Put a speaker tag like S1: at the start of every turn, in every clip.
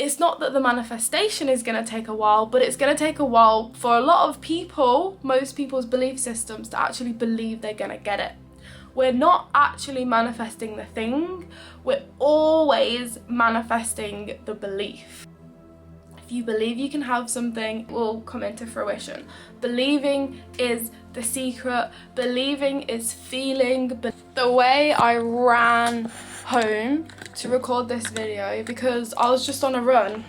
S1: it's not that the manifestation is going to take a while, but it's going to take a while for a lot of people, most people's belief systems, to actually believe they're going to get it. We're not actually manifesting the thing, we're always manifesting the belief. If you believe you can have something, it will come into fruition. Believing is the secret. Believing is feeling. But the way I ran home to record this video, because I was just on a run,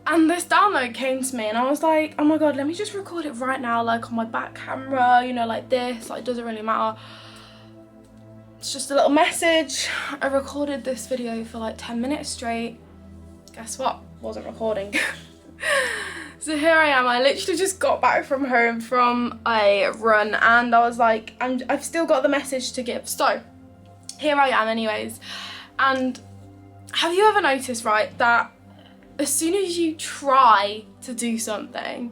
S1: and this download came to me, and I was like, oh my god, let me just record it right now, like on my back camera, you know, like this, like, doesn't really matter. It's just a little message. I recorded this video for like 10 minutes straight. Guess what? Wasn't recording. So here I am. I literally just got back from home from a run, and I was like, I've still got the message to give. So here I am anyways. And have you ever noticed, right, that as soon as you try to do something,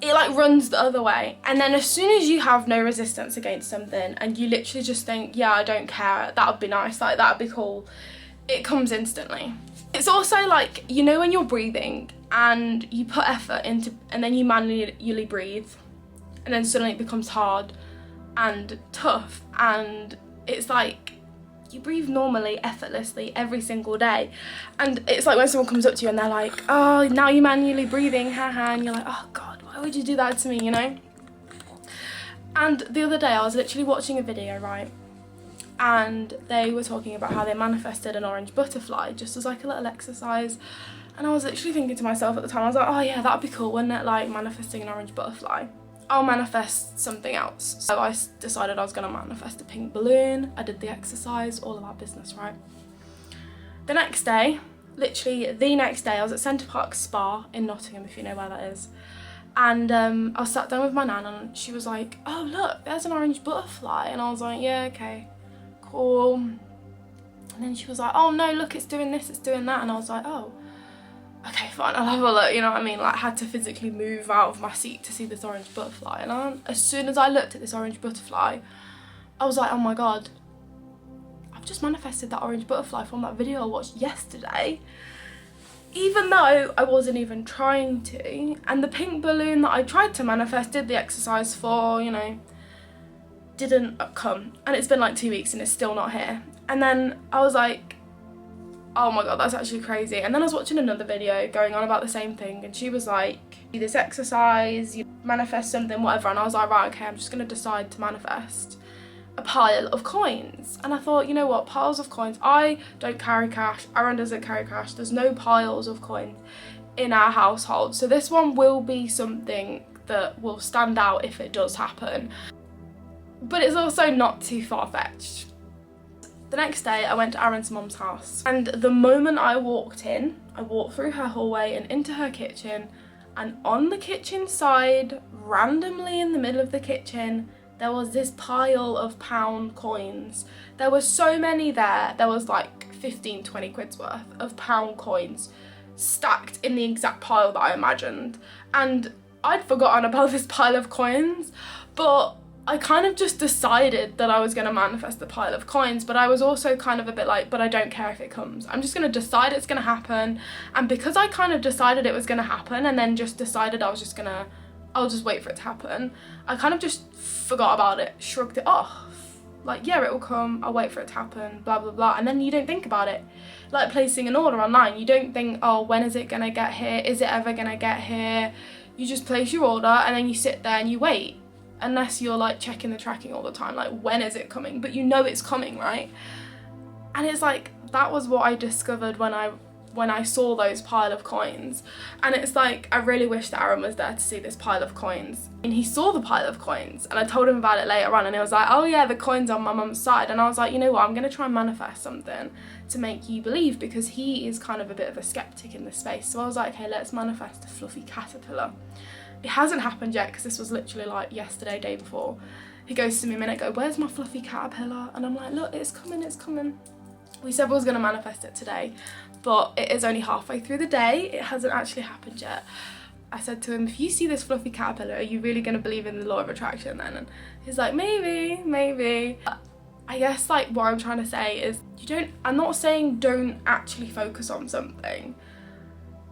S1: it like runs the other way, and then as soon as you have no resistance against something and you literally just think, yeah, I don't care, that would be nice, like that would be cool, it comes instantly. It's also like, you know, when you're breathing and you put effort into, and then you manually breathe, and then suddenly it becomes hard and tough, and it's like you breathe normally, effortlessly every single day, and it's like when someone comes up to you and they're like, oh, now you're manually breathing, haha, and you're like, oh god, why would you do that to me, you know? And the other day I was literally watching a video, right, and they were talking about how they manifested an orange butterfly just as like a little exercise, and I was literally thinking to myself at the time, I was like, oh yeah, that'd be cool, wouldn't it, like manifesting an orange butterfly. I'll manifest something else. So I decided I was going to manifest a pink balloon. I did the exercise, all of that business, right? The next day, literally the next day, I was at Centre Park Spa in Nottingham, if you know where that is, and I was sat down with my nan, and she was like, oh look, there's an orange butterfly, and I was like, yeah, okay, cool. And then she was like, oh no, look, it's doing this, it's doing that, and I was like, oh, okay, fine, I'll have a look, you know what I mean? Like, I had to physically move out of my seat to see this orange butterfly, and as soon as I looked at this orange butterfly, I was like, oh my god, I've just manifested that orange butterfly from that video I watched yesterday, even though I wasn't even trying to. And the pink balloon that I tried to manifest, did the exercise for, you know, didn't come, and it's been like 2 weeks and it's still not here. And then I was like, oh my god, that's actually crazy. And then I was watching another video going on about the same thing, and she was like, do this exercise, you manifest something, whatever, and I was like, right, okay, I'm just going to decide to manifest a pile of coins. And I thought, you know what, piles of coins, I don't carry cash, Aaron doesn't carry cash, there's no piles of coins in our household, so this one will be something that will stand out if it does happen, but it's also not too far-fetched. The next day I went to Aaron's mum's house, and the moment I walked in, I walked through her hallway and into her kitchen, and on the kitchen side, randomly in the middle of the kitchen, there was this pile of pound coins. There were so many there, there was like 15-20 quid's worth of pound coins stacked in the exact pile that I imagined, and I'd forgotten about this pile of coins, but I kind of just decided that I was going to manifest the pile of coins, but I was also kind of a bit like, but I don't care if it comes. I'm just going to decide it's going to happen. And because I kind of decided it was going to happen, and then just decided I'll just wait for it to happen, I kind of just forgot about it, shrugged it off. Like, yeah, it will come, I'll wait for it to happen, blah, blah, blah. And then you don't think about it. Like placing an order online, you don't think, oh, when is it going to get here? Is it ever going to get here? You just place your order, and then you sit there and you wait. Unless you're like checking the tracking all the time, like when is it coming, but you know it's coming, right? And it's like, that was what I discovered when I saw those pile of coins. And it's like, I really wish that Aaron was there to see this pile of coins. And he saw the pile of coins, and I told him about it later on, and he was like, oh yeah, the coins on my mum's side. And I was like, you know what, I'm gonna try and manifest something to make you believe, because he is kind of a bit of a skeptic in this space. So I was like, okay, let's manifest a fluffy caterpillar. It hasn't happened yet, because this was literally like yesterday, day before. He goes to me a minute ago, where's my fluffy caterpillar? And I'm like, look, it's coming, it's coming. We said we was going to manifest it today, but it is only halfway through the day. It hasn't actually happened yet. I said to him, if you see this fluffy caterpillar, are you really going to believe in the law of attraction then? And he's like, maybe, maybe. I guess like what I'm trying to say is I'm not saying don't actually focus on something,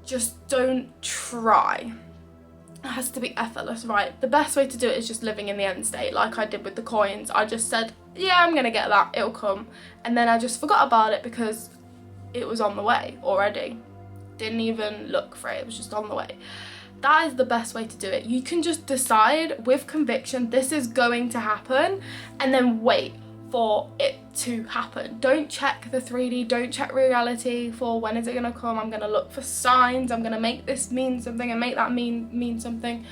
S1: just don't try. It has to be effortless, right? The best way to do it is just living in the end state, like I did with the coins. I just said, yeah, I'm gonna get that, it'll come. And then I just forgot about it because it was on the way already. Didn't even look for it, it was just on the way. That is the best way to do it. You can just decide with conviction, this is going to happen, and then wait for it to happen. Don't check the 3D, don't check reality for when is it gonna come. I'm gonna look for signs, I'm gonna make this mean something and make that mean something.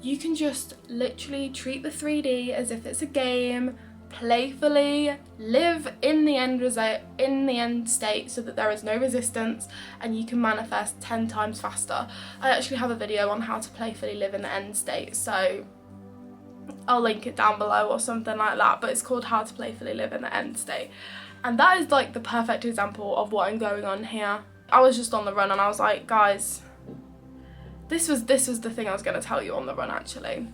S1: You can just literally treat the 3D as if it's a game, playfully live in the end result, in the end state, so that there is no resistance and you can manifest 10 times faster. I actually have a video on how to playfully live in the end state, so I'll link it down below or something like that, but it's called How to Playfully Live in the End State. And that is like the perfect example of what I'm going on here. I was just on the run and I was like, guys, this was the thing I was going to tell you on the run actually.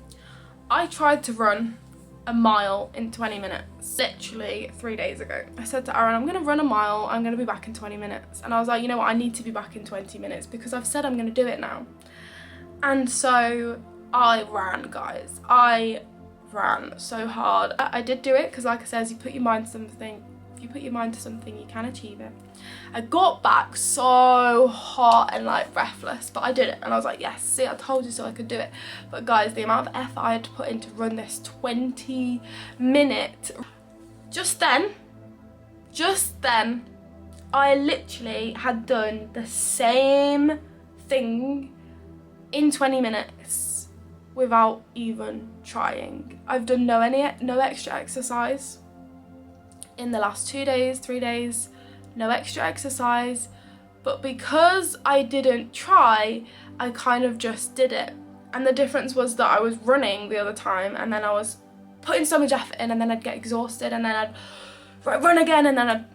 S1: I tried to run a mile in 20 minutes, literally 3 days ago. I said to Aaron, I'm going to run a mile, I'm going to be back in 20 minutes. And I was like, you know what, I need to be back in 20 minutes because I've said I'm going to do it now. And so I ran, guys. I ran so hard. I did do it because, like I said, if you put your mind to something, you can achieve it. I got back so hot and like breathless, but I did it and I was like, yes, see, I told you so, I could do it. But guys, the amount of effort I had to put in to run this 20-minute, just then, I literally had done the same thing in 20 minutes without even trying. I've done no extra exercise in the last 2 days, 3 days, no extra exercise, but because I didn't try, I kind of just did it. And the difference was that I was running the other time and then I was putting so much effort in and then I'd get exhausted and then I'd run again and then I'd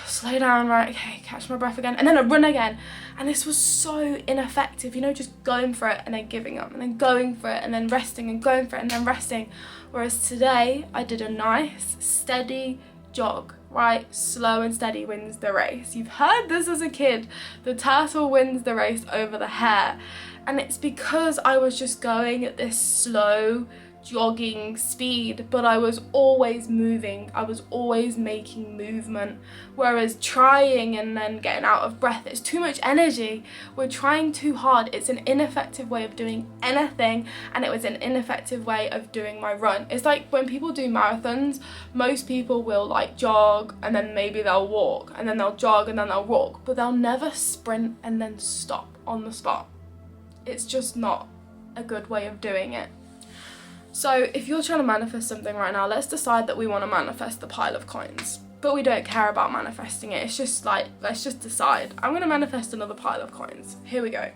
S1: slow down, right, okay, catch my breath again, and then I'd run again. And this was so ineffective, you know, just going for it and then giving up and then going for it and then resting and going for it and then resting. Whereas today I did a nice steady jog, right? Slow and steady wins the race. You've heard this as a kid, the turtle wins the race over the hare. And it's because I was just going at this slow jogging speed, but I was always moving, I was always making movement. Whereas trying and then getting out of breath, it's too much energy. We're trying too hard. It's an ineffective way of doing anything, and it was an ineffective way of doing my run. It's like when people do marathons, most people will like jog and then maybe they'll walk and then they'll jog and then they'll walk, but they'll never sprint and then stop on the spot. It's just not a good way of doing it. So if you're trying to manifest something right now, let's decide that we want to manifest the pile of coins. But we don't care about manifesting it. It's just like, let's just decide. I'm going to manifest another pile of coins. Here we go.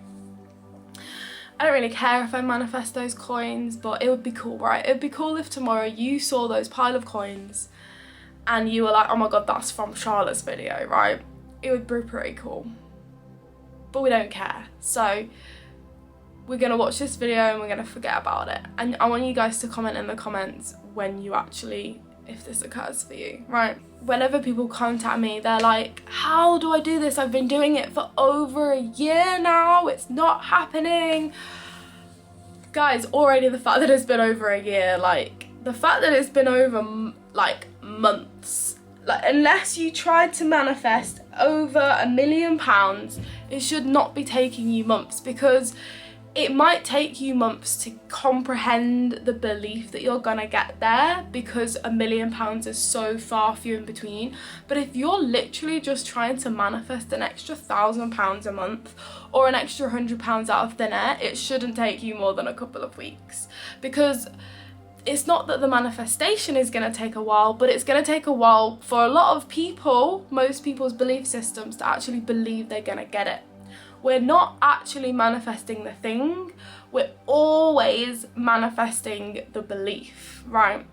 S1: I don't really care if I manifest those coins, but it would be cool, right? It would be cool if tomorrow you saw those pile of coins and you were like, oh my god, that's from Charlotte's video, right? It would be pretty cool. But we don't care. So we're going to watch this video and we're going to forget about it. And I want you guys to comment in the comments when you actually, if this occurs for you, right? Whenever people contact me, they're like, how do I do this? I've been doing it for over a year now. It's not happening. Guys, already the fact that it's been over a year, like the fact that it's been over like months, like unless you tried to manifest over £1 million, it should not be taking you months, because it might take you months to comprehend the belief that you're gonna get there, because £1 million is so far few in between. But if you're literally just trying to manifest an extra £1,000 a month or an extra £100 out of thin air, it shouldn't take you more than a couple of weeks. Because it's not that the manifestation is gonna take a while, but it's gonna take a while for a lot of people, most people's belief systems, to actually believe they're gonna get it. We're not actually manifesting the thing, we're always manifesting the belief, right?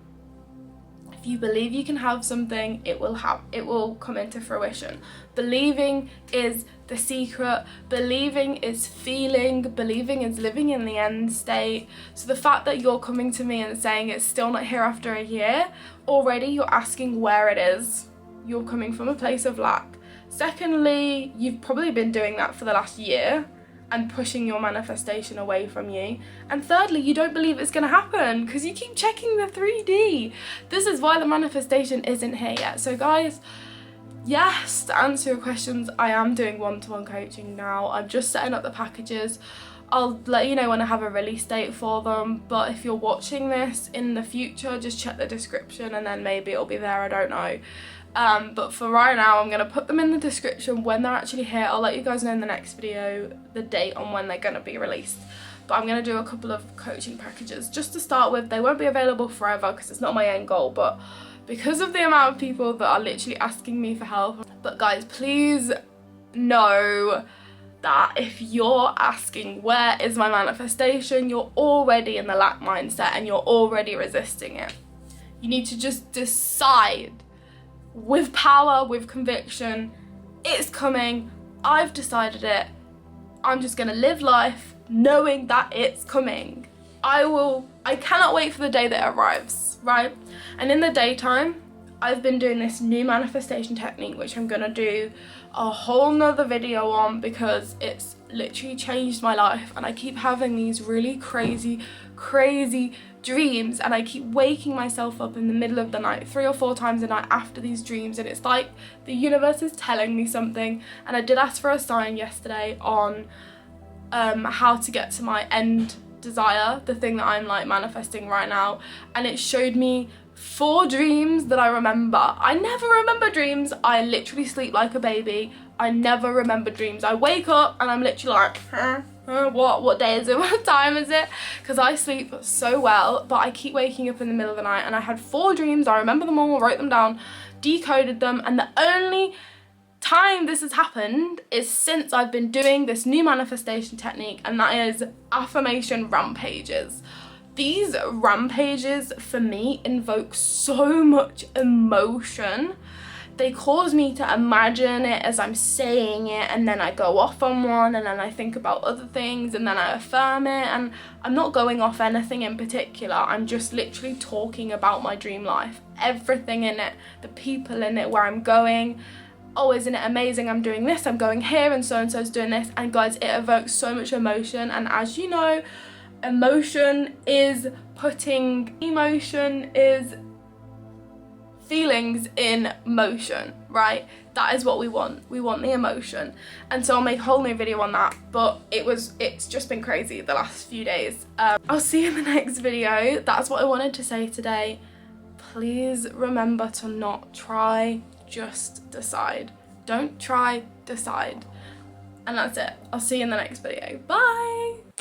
S1: If you believe you can have something, it will come into fruition. Believing is the secret. Believing is feeling. Believing is living in the end state. So the fact that you're coming to me and saying it's still not here after a year, already you're asking where it is. You're coming from a place of lack. Secondly, you've probably been doing that for the last year and pushing your manifestation away from you. And thirdly, you don't believe it's gonna happen because you keep checking the 3D. This is why the manifestation isn't here yet. So guys, yes, to answer your questions, I am doing one-to-one coaching now. I'm just setting up the packages. I'll let you know when I have a release date for them, but if you're watching this in the future, just check the description and then maybe it'll be there, I don't know. But for right now, I'm going to put them in the description when they're actually here. I'll let you guys know in the next video the date on when they're going to be released. But I'm going to do a couple of coaching packages just to start with. They won't be available forever because it's not my end goal, but because of the amount of people that are literally asking me for help. But guys, please know that if you're asking where is my manifestation, you're already in the lack mindset and you're already resisting it. You need to just decide with power, with conviction, it's coming, I've decided it, I'm just gonna live life knowing that it's coming. I cannot wait for the day that it arrives, right? And in the daytime, I've been doing this new manifestation technique, which I'm gonna do a whole nother video on because it's literally changed my life, and I keep having these really crazy dreams, and I keep waking myself up in the middle of the night 3 or 4 times a night after these dreams, and it's like the universe is telling me something. And I did ask for a sign yesterday on how to get to my end desire, the thing that I'm like manifesting right now, and it showed me 4 dreams that I remember. I never remember dreams. I literally sleep like a baby. I never remember dreams. I wake up and I'm literally like, what day is it? What time is it? Because I sleep so well, but I keep waking up in the middle of the night. And I had 4 dreams. I remember them all, wrote them down, decoded them, and the only time this has happened is since I've been doing this new manifestation technique, and that is affirmation rampages. These rampages for me invoke so much emotion. They cause me to imagine it as I'm saying it, and then I go off on one, and then I think about other things, and then I affirm it. And I'm not going off anything in particular, I'm just literally talking about my dream life, everything in it, the people in it, where I'm going. Oh, isn't it amazing, I'm doing this, I'm going here, and so-and-so's doing this. And guys, it evokes so much emotion, and as you know, emotion is feelings in motion, right? That is what we want. We want the emotion. And so I'll make a whole new video on that, but it's just been crazy the last few days. I'll see you in the next video. That's what I wanted to say today. Please remember to not try, just decide. Don't try, decide. And that's it. I'll see you in the next video. Bye.